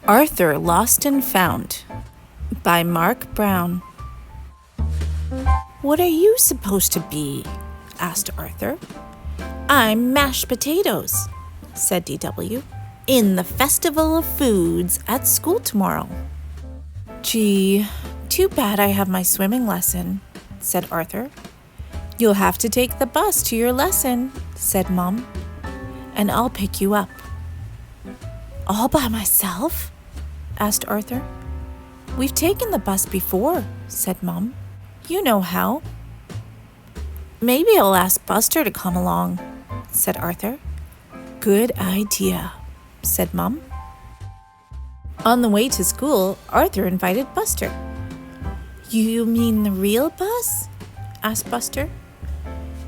Arthur Lost and Found by Marc Brown. "What are you supposed to be?" asked Arthur. "I'm mashed potatoes," said DW, "in the Festival of Foods at school tomorrow." "Gee, too bad I have my swimming lesson," said Arthur. "You'll have to take the bus to your lesson," said Mom, "and I'll pick you up." "All by myself?" asked Arthur. "We've taken the bus before," said Mom. "You know how." "Maybe I'll ask Buster to come along," said Arthur. "Good idea," said Mom. On the way to school, Arthur invited Buster. "You mean the real bus?" asked Buster.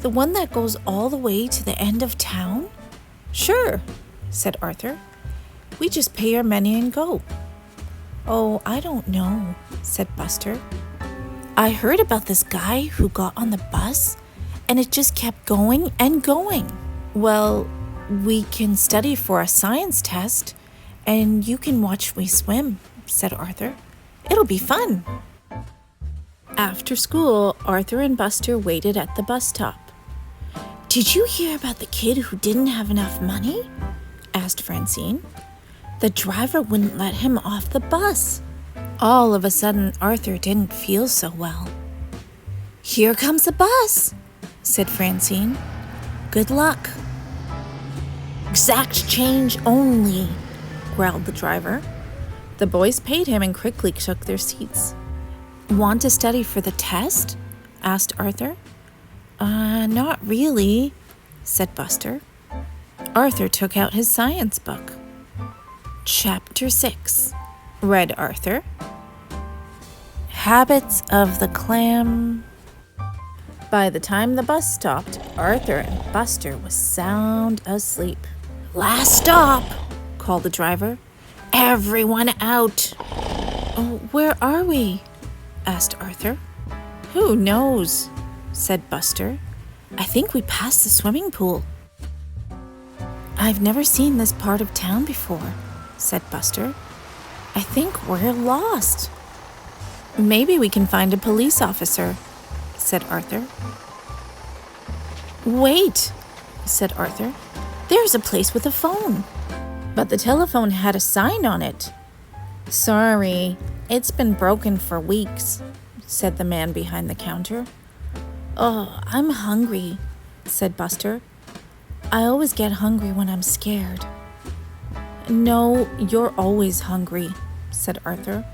"The one that goes all the way to the end of town?" "Sure," said Arthur. "We just pay our money and go." "Oh, I don't know," said Buster. "I heard about this guy who got on the bus and it just kept going and going." "Well, we can study for a science test and you can watch me swim," said Arthur. "It'll be fun." After school, Arthur and Buster waited at the bus stop. "Did you hear about the kid who didn't have enough money?" asked Francine. "The driver wouldn't let him off the bus." All of a sudden, Arthur didn't feel so well. "Here comes the bus," said Francine. "Good luck." "Exact change only," growled the driver. The boys paid him and quickly took their seats. "Want to study for the test?" asked Arthur. Not really," said Buster. Arthur took out his science book. "Chapter 6, read Arthur. "Habits of the clam." By the time the bus stopped, Arthur and Buster was sound asleep. "Last stop," called the driver. "Everyone out." "Oh, where are we?" asked Arthur. "Who knows?" said Buster. "I think we passed the swimming pool." "I've never seen this part of town before," said Buster. "I think we're lost." "Maybe we can find a police officer," said Arthur. "Wait," said Arthur. "There's a place with a phone." But the telephone had a sign on it. "Sorry, it's been broken for weeks," said the man behind the counter. "Oh, I'm hungry," said Buster. "I always get hungry when I'm scared." "No, you're always hungry," said Arthur.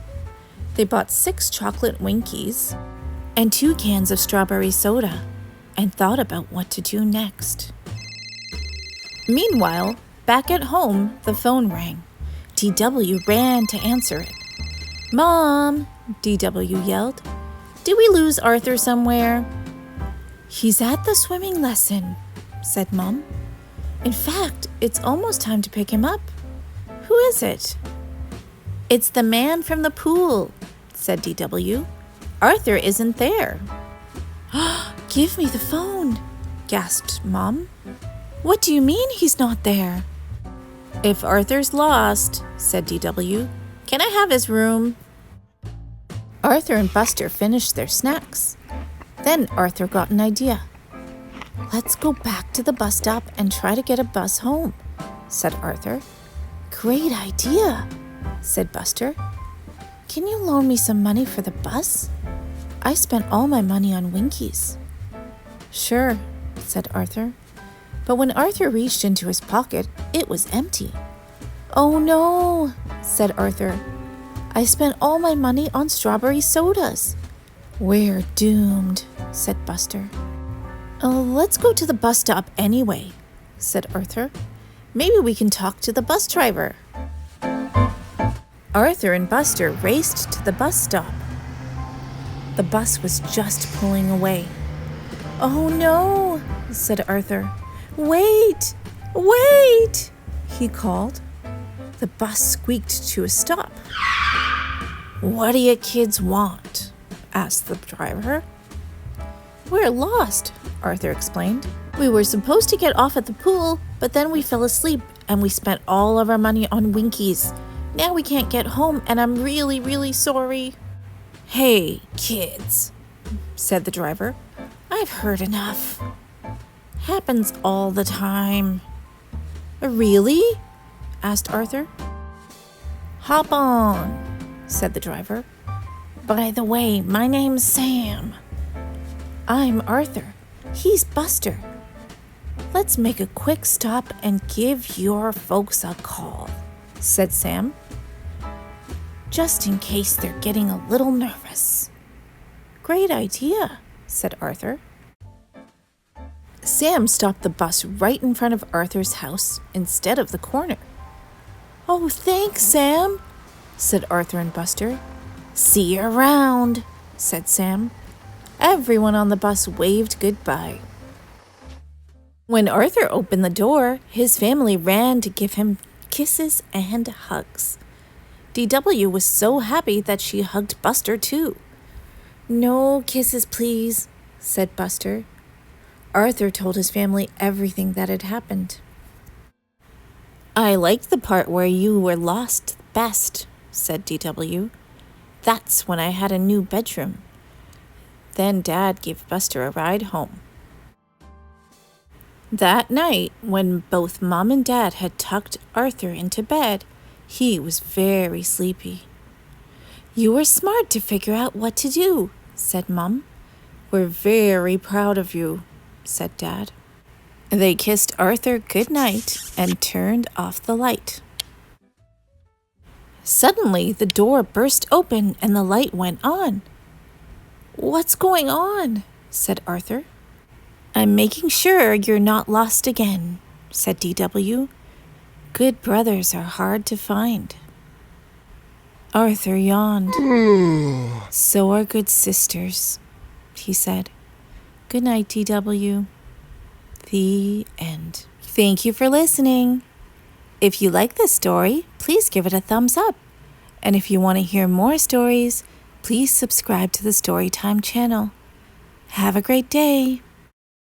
They bought 6 chocolate Winkies and 2 cans of strawberry soda and thought about what to do next. Meanwhile, back at home, the phone rang. DW ran to answer it. "Mom," DW yelled. "Did we lose Arthur somewhere?" "He's at the swimming lesson," said Mom. "In fact, it's almost time to pick him up." "Who is it?" "It's the man from the pool," said DW. "Arthur isn't there." "Give me the phone," gasped Mom. "What do you mean he's not there?" "If Arthur's lost," said DW, "can I have his room?" Arthur and Buster finished their snacks. Then Arthur got an idea. "Let's go back to the bus stop and try to get a bus home," said Arthur. "Great idea," said Buster. "Can you loan me some money for the bus? I spent all my money on Winkies." "Sure," said Arthur. But when Arthur reached into his pocket, it was empty. "Oh no," said Arthur. "I spent all my money on strawberry sodas." "We're doomed," said Buster. "Let's go to the bus stop anyway," said Arthur. "Maybe we can talk to the bus driver." Arthur and Buster raced to the bus stop. The bus was just pulling away. "Oh no," said Arthur. "Wait, wait," he called. The bus squeaked to a stop. "What do you kids want?" asked the driver. "We're lost," Arthur explained. "We were supposed to get off at the pool, but then we fell asleep and we spent all of our money on Winkies. Now we can't get home, and I'm really, really sorry." "Hey, kids," said the driver. "I've heard enough. Happens all the time." "Really?" asked Arthur. "Hop on," said the driver. "By the way, my name's Sam." "I'm Arthur. He's Buster. Let's make a quick stop and give your folks a call," said Sam, "just in case they're getting a little nervous." "Great idea," said Arthur. Sam stopped the bus right in front of Arthur's house instead of the corner. "Oh, thanks, Sam," said Arthur and Buster. "See you around," said Sam. Everyone on the bus waved goodbye. When Arthur opened the door, his family ran to give him kisses and hugs. DW was so happy that she hugged Buster too. "No kisses, please," said Buster. Arthur told his family everything that had happened. "I liked the part where you were lost best," said DW. "That's when I had a new bedroom." Then Dad gave Buster a ride home. That night, when both Mom and Dad had tucked Arthur into bed, he was very sleepy. "You were smart to figure out what to do," said Mom. "We're very proud of you," said Dad. They kissed Arthur goodnight and turned off the light. Suddenly, the door burst open and the light went on. "What's going on?" said Arthur. "I'm making sure you're not lost again," said DW. "Good brothers are hard to find." Arthur yawned. "So are good sisters," he said. "Good night, DW." The end. Thank you for listening. If you like this story, please give it a thumbs up. And if you want to hear more stories, please subscribe to the Storytime channel. Have a great day.